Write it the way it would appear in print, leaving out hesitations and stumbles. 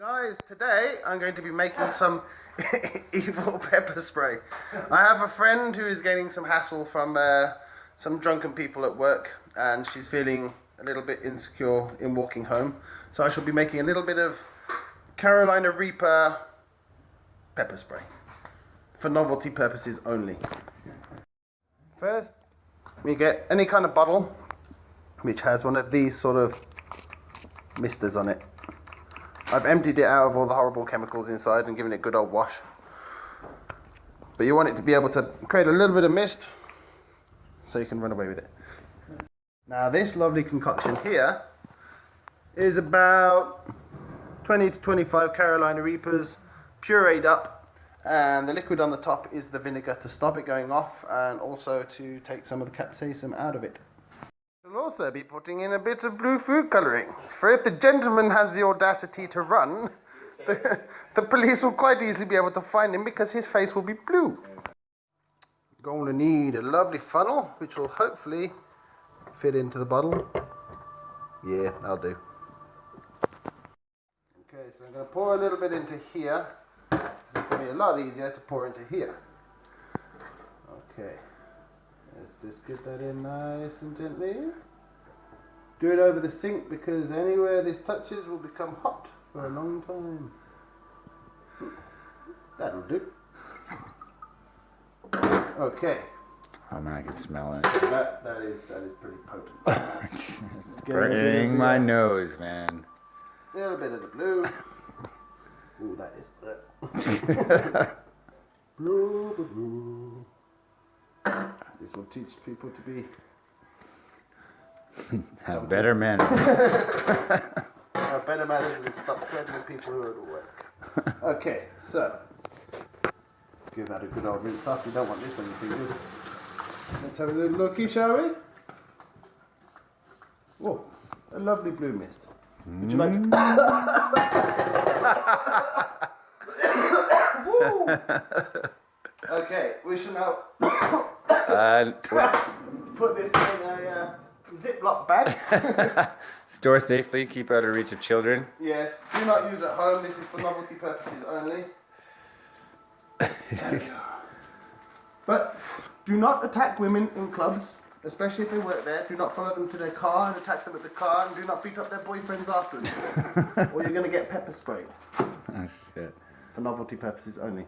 Guys, today I'm going to be making some evil pepper spray. I have a friend who is getting some hassle from some drunken people at work, and she's feeling a little bit insecure in walking home. So I shall be making a little bit of Carolina Reaper pepper spray for novelty purposes only. First, we get any kind of bottle which has one of these sort of misters on it. I've emptied it out of all the horrible chemicals inside and given it a good old wash. But you want it to be able to create a little bit of mist so you can run away with it. Now this lovely concoction here is about 20 to 25 Carolina Reapers pureed up, and the liquid on the top is the vinegar to stop it going off and also to take some of the capsaicin out of it. We'll also be putting in a bit of blue food colouring, for if the gentleman has the audacity to run, the police will quite easily be able to find him because his face will be blue. Going to need a lovely funnel which will hopefully fit into the bottle. Yeah, that'll do. Okay, so I'm going to pour a little bit into here because it's going to be a lot easier to pour into here. Okay. Let's just get that in nice and gently. Do it over the sink because anywhere this touches will become hot for a long time. That'll do. Okay. Oh man, I can smell it. That is pretty potent. It's burning my nose, man. A little bit of the blue. Ooh, that is blue. This will teach people to be have better manners. Have better manners and stop threatening people who are at work. Okay, so give that a good old rinse off. You don't want this on your fingers. Let's have a little looky, shall we? Oh, a lovely blue mist. Would you like to? Woo! Okay, we shall now put this in a Ziploc bag. Store safely, keep out of reach of children. Yes, do not use at home. This is for novelty purposes only. There we go. But do not attack women in clubs, especially if they work there. Do not follow them to their car and attack them at the car, and do not beat up their boyfriends afterwards, or you're going to get pepper sprayed. Oh shit. For novelty purposes only.